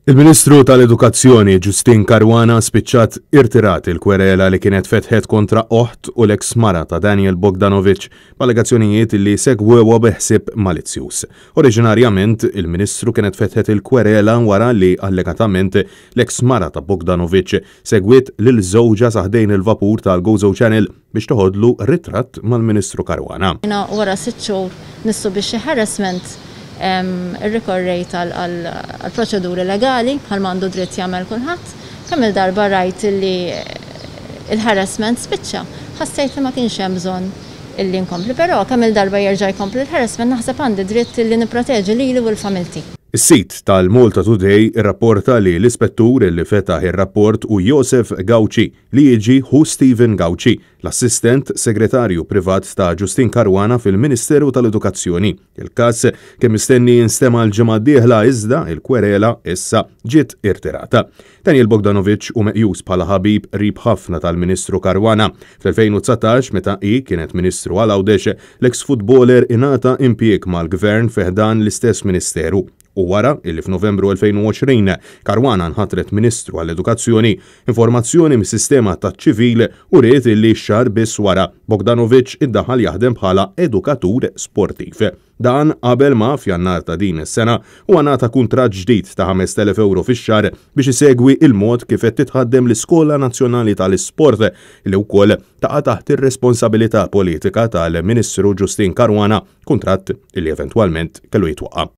Il-Ministru tal-Edukazzjoni Justin Caruana spiċċat irtirat il-kwerela li kienet fetħet kontra oħt u l-eks mara ta' Daniel Bogdanovic b'allegazzjonijiet li segwewa biħsieb malizzjuż. Oriġinarjament il-Ministru kienet fetħet il-kwerela wara li allegatament l-eks mara ta' Bogdanovic segwit lil żewġa saħdejn il-vapur tal-Gozo Channel biex toħodlu ritratt mal-Ministru Caruana. Wara 6 xhur nissu biex harassment irrikorrejt għal-proċeduri legali bħal mandu dritt jagħmel kulħadd, kemm il-darba rajt li il-harassment spiċċa. Ħassejt li ma kienx hemm bżonn illi nkompli, però kemm il-darba jerġa' jkompli il-harassment naħseb għandi dritt illi nipproteġi lili u l-familti. Is-sit tal-Malta Today irrapporta li l-ispettur li fetaħ ir-rapport u Josef Gawci li jiġi hu Stephen Gawci, l-assistent segretarju privat ta' Justin Caruana fil-Ministeru tal-Edukazzjoni. Il-każ kemm mistenni jinstema' l-ġimgħa d-dieħla iżda il-kwerela issa ġiet irtirata. Daniel Bogdanovic u meqjus bħala ħabib qrib ħafna tal-Ministru Caruana. Fl-2019 meta kienet Ministru għal Għawdex l-eks futboler ingħata impjieg mal-Gvern fiħdan l-istess Ministeru. U wara illi f'Novembru 2020 Caruana nħatret Ministru għall-Edukazzjoni informazzjoni mis-sistema taċ-ċivil u ried illi xahar biss wara Bogdanovic iddaħħal jaħdem bħala edukatur sportiv. Dan qabel ma f'Jannar ta' din is-sena u ngħata kuntratt ġdid ta' 5,000 euro fix-xahar biex isegwi il-mod kif qed titħaddem l-Iskola Nazzjonali tal-Isport li wkoll taqa' taħt ir-responsabilità politika tal-Ministru Justin Caruana, kuntratt li eventwalment kellu jitwaqa'.